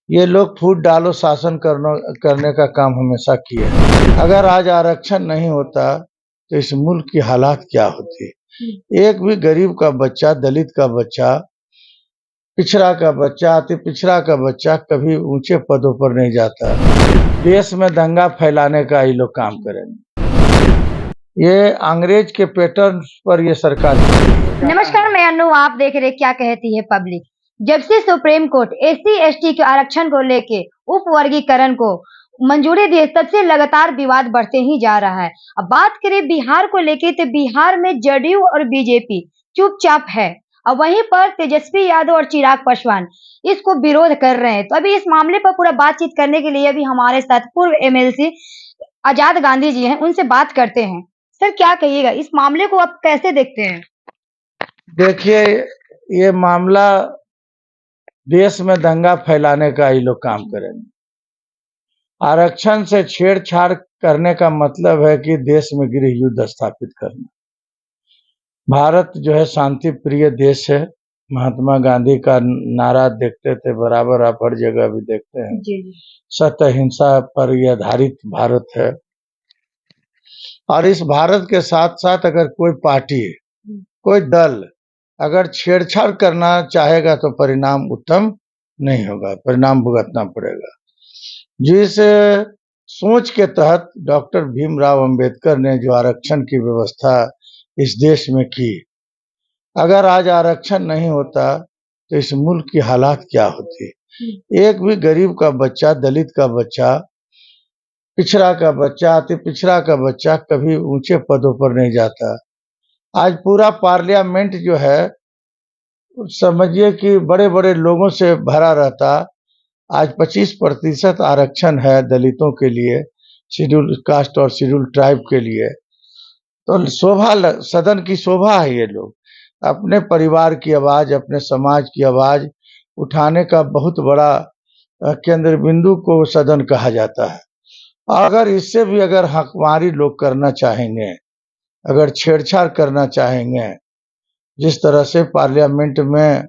ये लोग फूट डालो शासन करने का काम हमेशा किए हैं। अगर आज आरक्षण नहीं होता तो इस मुल्क की हालात क्या होती। एक भी गरीब का बच्चा, दलित का बच्चा, पिछड़ा का बच्चा, अति पिछड़ा का बच्चा कभी ऊंचे पदों पर नहीं जाता। देश में दंगा फैलाने का ये लोग काम करेंगे। ये अंग्रेज के पैटर्न पर ये सरकार चल रही है। नमस्कार, मैं अनु। आप देख रहे क्या कहती है पब्लिक। जब से सुप्रीम कोर्ट एससी एसटी के आरक्षण को लेके उप वर्गीकरण को मंजूरी दी, तब से लगातार विवाद बढ़ते ही जा रहा है। अब बात करें बिहार को लेके, तो बिहार में जदयू और बीजेपी चुपचाप है, और वहीं पर तेजस्वी यादव और चिराग पासवान इसको विरोध कर रहे हैं। तो अभी इस मामले पर पूरा बातचीत करने के लिए अभी हमारे साथ पूर्व एमएलसी आजाद गांधी जी हैं, उनसे बात करते हैं। सर, क्या कहिएगा, इस मामले को आप कैसे देखते हैं? देखिए, ये मामला देश में दंगा फैलाने का ये लोग काम करेंगे। आरक्षण से छेड़छाड़ करने का मतलब है कि देश में गृह युद्ध स्थापित करना। भारत जो है शांति प्रिय देश है। महात्मा गांधी का नारा देखते थे, बराबर आप हर जगह भी देखते हैं। जी। सत्य अहिंसा पर यह आधारित भारत है। और इस भारत के साथ साथ अगर कोई पार्टी, कोई दल अगर छेड़छाड़ करना चाहेगा तो परिणाम उत्तम नहीं होगा, परिणाम भुगतना पड़ेगा। जिस सोच के तहत डॉक्टर भीमराव अंबेडकर ने जो आरक्षण की व्यवस्था इस देश में की, अगर आज आरक्षण नहीं होता तो इस मुल्क की हालात क्या होती। एक भी गरीब का बच्चा, दलित का बच्चा, पिछड़ा का बच्चा, अति पिछड़ा का बच्चा कभी ऊंचे पदों पर नहीं जाता। आज पूरा पार्लियामेंट जो है, समझिए कि बड़े बड़े लोगों से भरा रहता। आज 25% आरक्षण है दलितों के लिए, शेड्यूल कास्ट और शेड्यूल ट्राइब के लिए। तो सदन की शोभा है। ये लोग अपने परिवार की आवाज, अपने समाज की आवाज उठाने का बहुत बड़ा केंद्र बिंदु को सदन कहा जाता है। अगर इससे भी अगर हकमारी लोग करना चाहेंगे, अगर छेड़छाड़ करना चाहेंगे, जिस तरह से पार्लियामेंट में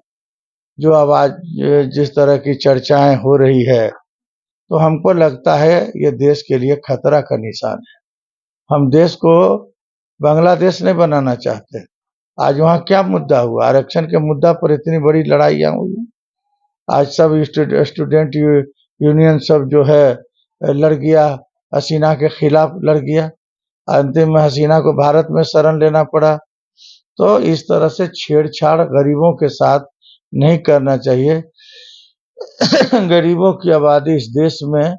जो आवाज, जिस तरह की चर्चाएं हो रही है, तो हमको लगता है ये देश के लिए खतरा का निशान है। हम देश को बांग्लादेश नहीं बनाना चाहते। आज वहाँ क्या मुद्दा हुआ? आरक्षण के मुद्दा पर इतनी बड़ी लड़ाइयाँ हुई। आज सब स्टूडेंट यूनियन सब जो है लड़ गया, हसीना के खिलाफ लड़ गया। अंतिम में हसीना को भारत में शरण लेना पड़ा। तो इस तरह से छेड़छाड़ गरीबों के साथ नहीं करना चाहिए। गरीबों की आबादी इस देश में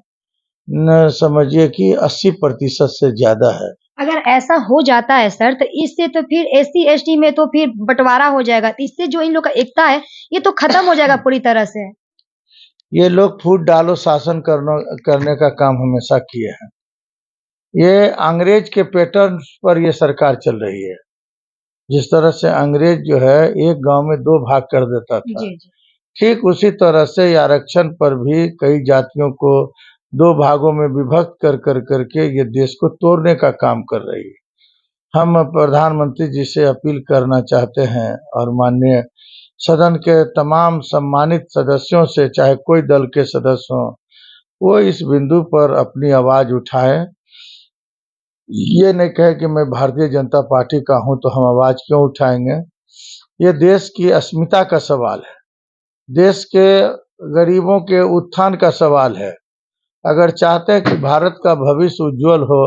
न समझिए कि 80% से ज्यादा है। अगर ऐसा हो जाता है सर, तो इससे तो फिर एससी एसटी में तो फिर बंटवारा हो जाएगा। तो इससे जो इन लोग का एकता है, ये तो खत्म हो जाएगा पूरी तरह से। ये लोग फूट डालो शासन करने का काम हमेशा किए हैं। ये अंग्रेज के पैटर्न पर ये सरकार चल रही है। जिस तरह से अंग्रेज जो है एक गांव में 2 भाग कर देता था, जी। ठीक उसी तरह से आरक्षण पर भी कई जातियों को 2 भागों में विभक्त कर करके ये देश को तोड़ने का काम कर रही है। हम प्रधानमंत्री जी से अपील करना चाहते हैं और माननीय सदन के तमाम सम्मानित सदस्यों से, चाहे कोई दल के सदस्य हों, वो इस बिंदु पर अपनी आवाज उठाएं। ये नहीं कहे कि मैं भारतीय जनता पार्टी का हूं तो हम आवाज क्यों उठाएंगे। ये देश की अस्मिता का सवाल है, देश के गरीबों के उत्थान का सवाल है। अगर चाहते हैं कि भारत का भविष्य उज्जवल हो,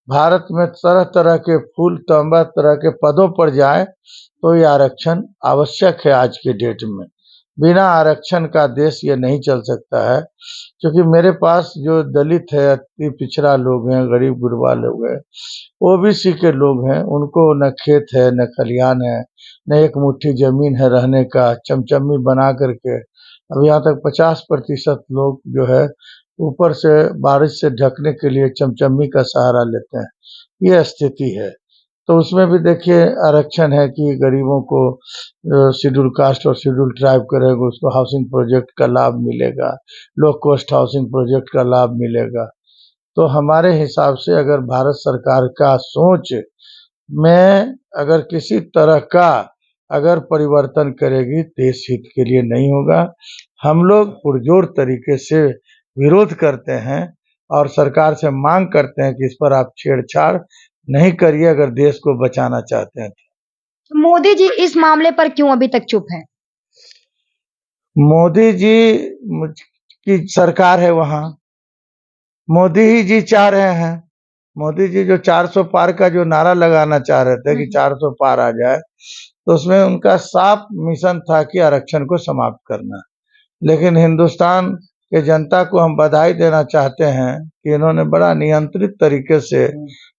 भारत में तरह तरह के फूल, तंबा तरह के पदों पर जाए, तो ये आरक्षण आवश्यक है आज के डेट में। बिना आरक्षण का देश ये नहीं चल सकता है। क्योंकि मेरे पास जो दलित है, अति पिछड़ा लोग हैं, गरीब गुरबा लोग हैं, ओबीसी के लोग हैं, उनको न खेत है, न खलिहान है, न एक मुट्ठी जमीन है रहने का, चमचमी बना करके अब यहाँ तक 50% लोग जो है ऊपर से बारिश से ढकने के लिए चमचमी का सहारा लेते हैं। ये स्थिति है। तो उसमें भी देखिए आरक्षण है कि गरीबों को शेड्यूल कास्ट और शेड्यूल ट्राइब करेगा, उसको हाउसिंग प्रोजेक्ट का लाभ मिलेगा, लो कॉस्ट हाउसिंग प्रोजेक्ट का लाभ मिलेगा। तो हमारे हिसाब से अगर भारत सरकार का सोच में अगर किसी तरह का अगर परिवर्तन करेगी देश हित के लिए नहीं होगा। हम लोग पुरजोर तरीके से विरोध करते हैं और सरकार से मांग करते हैं कि इस पर आप छेड़छाड़ नहीं करिए अगर देश को बचाना चाहते हैं। मोदी जी इस मामले पर क्यों अभी तक चुप हैं? मोदी जी की सरकार है वहाँ, मोदी ही जी चाह रहे हैं। मोदी जी जो 400 पार का जो नारा लगाना चाह रहे थे कि 400 पार आ जाए, तो उसमें उनका साफ मिशन था कि आरक्षण को समाप्त करना। लेकिन हिंदुस्तान के जनता को हम बधाई देना चाहते हैं कि इन्होंने बड़ा नियंत्रित तरीके से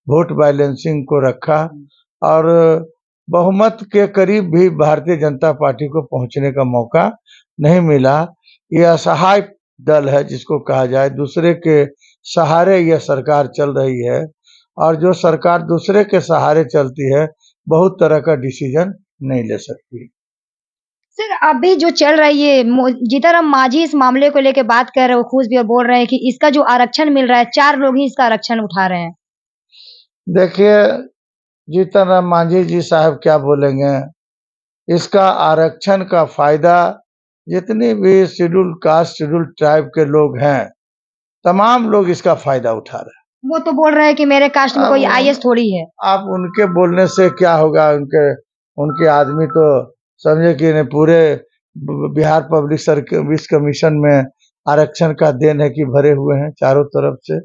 वोट बैलेंसिंग को रखा और बहुमत के करीब भी भारतीय जनता पार्टी को पहुंचने का मौका नहीं मिला। ये असहाय दल है जिसको कहा जाए, दूसरे के सहारे यह सरकार चल रही है और जो सरकार दूसरे के सहारे चलती है बहुत तरह का डिसीजन नहीं ले सकती। सर अभी जो चल रही है जीतनराम मांझी इस मामले को लेकर बात कर रहे हैं, वो खुश भी और बोल रहे हैं कि इसका जो आरक्षण मिल रहा है 4 लोग ही इसका आरक्षण उठा रहे हैं। देखिए जीतनराम मांझी जी साहब क्या बोलेंगे, इसका आरक्षण का फायदा जितनी भी शेड्यूल कास्ट शेड्यूल ट्राइब के लोग हैं तमाम लोग इसका फायदा उठा रहे हैं। वो तो बोल रहे हैं कि मेरे कास्ट में कोई आईएएस थोड़ी है। आप उनके बोलने से क्या होगा, उनके आदमी तो समझे कि ने पूरे बिहार पब्लिक सर्विस कमीशन में आरक्षण का देन है कि भरे हुए हैं चारों तरफ से,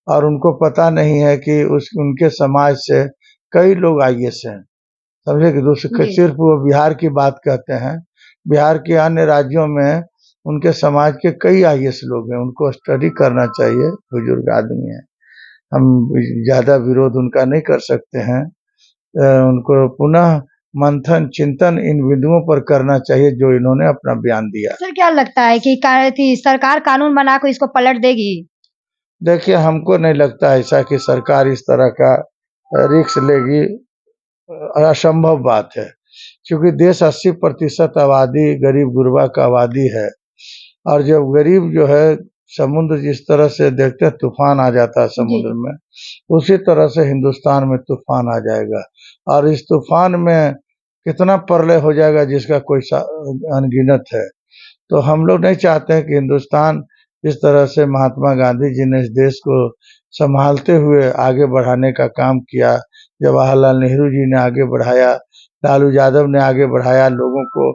और उनको पता नहीं है कि उनके समाज से कई लोग आईएएस हैं, समझे कि दूसरे सिर्फ वो बिहार की बात कहते हैं, बिहार के अन्य राज्यों में उनके समाज के कई आईएएस लोग हैं, उनको स्टडी करना चाहिए। बुजुर्ग आदमी है, हम ज्यादा विरोध उनका नहीं कर सकते हैं। उनको पुनः मंथन चिंतन इन बिंदुओं पर करना चाहिए जो इन्होंने अपना बयान दिया। सर क्या लगता है कि सरकार कानून बनाकर इसको पलट देगी? देखिए हमको नहीं लगता ऐसा कि सरकार इस तरह का रिस्क लेगी, असंभव बात है, क्योंकि देश 80% आबादी गरीब गुरबा का आबादी है और जब गरीब जो है समुद्र जिस तरह से देखते हैं तूफान आ जाता है समुद्र में, उसी तरह से हिंदुस्तान में तूफान आ जाएगा और इस तूफान में कितना प्रलय हो जाएगा जिसका कोई अनगिनत है। तो हम लोग नहीं चाहते हैं कि हिंदुस्तान जिस तरह से महात्मा गांधी जी ने इस देश को संभालते हुए आगे बढ़ाने का काम किया, जवाहरलाल नेहरू जी ने आगे बढ़ाया, लालू यादव ने आगे बढ़ाया, लोगों को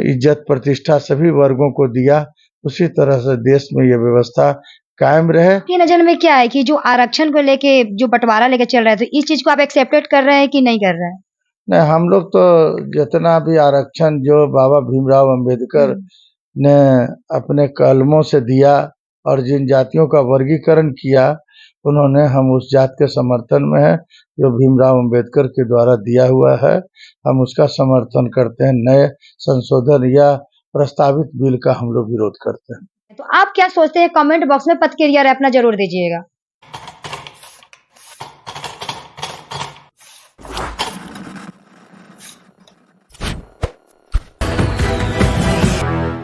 इज्जत प्रतिष्ठा सभी वर्गों को दिया, उसी तरह से देश में ये व्यवस्था कायम रहे। आपकी नजर में क्या है कि जो आरक्षण को लेके जो बंटवारा लेके चल रहा है, तो इस चीज को आप एक्सेप्टेड कर रहे हैं कि नहीं कर रहे हैं? नहीं, हम लोग तो जितना भी आरक्षण जो बाबा भीमराव अंबेडकर ने अपने कलमों से दिया और जिन जातियों का वर्गीकरण किया उन्होंने, हम उस जात के समर्थन में है जो भीमराव अंबेडकर के द्वारा दिया हुआ है, हम उसका समर्थन करते हैं। नए संशोधन या प्रस्तावित बिल का हम लोग विरोध करते हैं। तो आप क्या सोचते हैं? कमेंट बॉक्स में प्रतिक्रिया अपना जरूर दीजिएगा।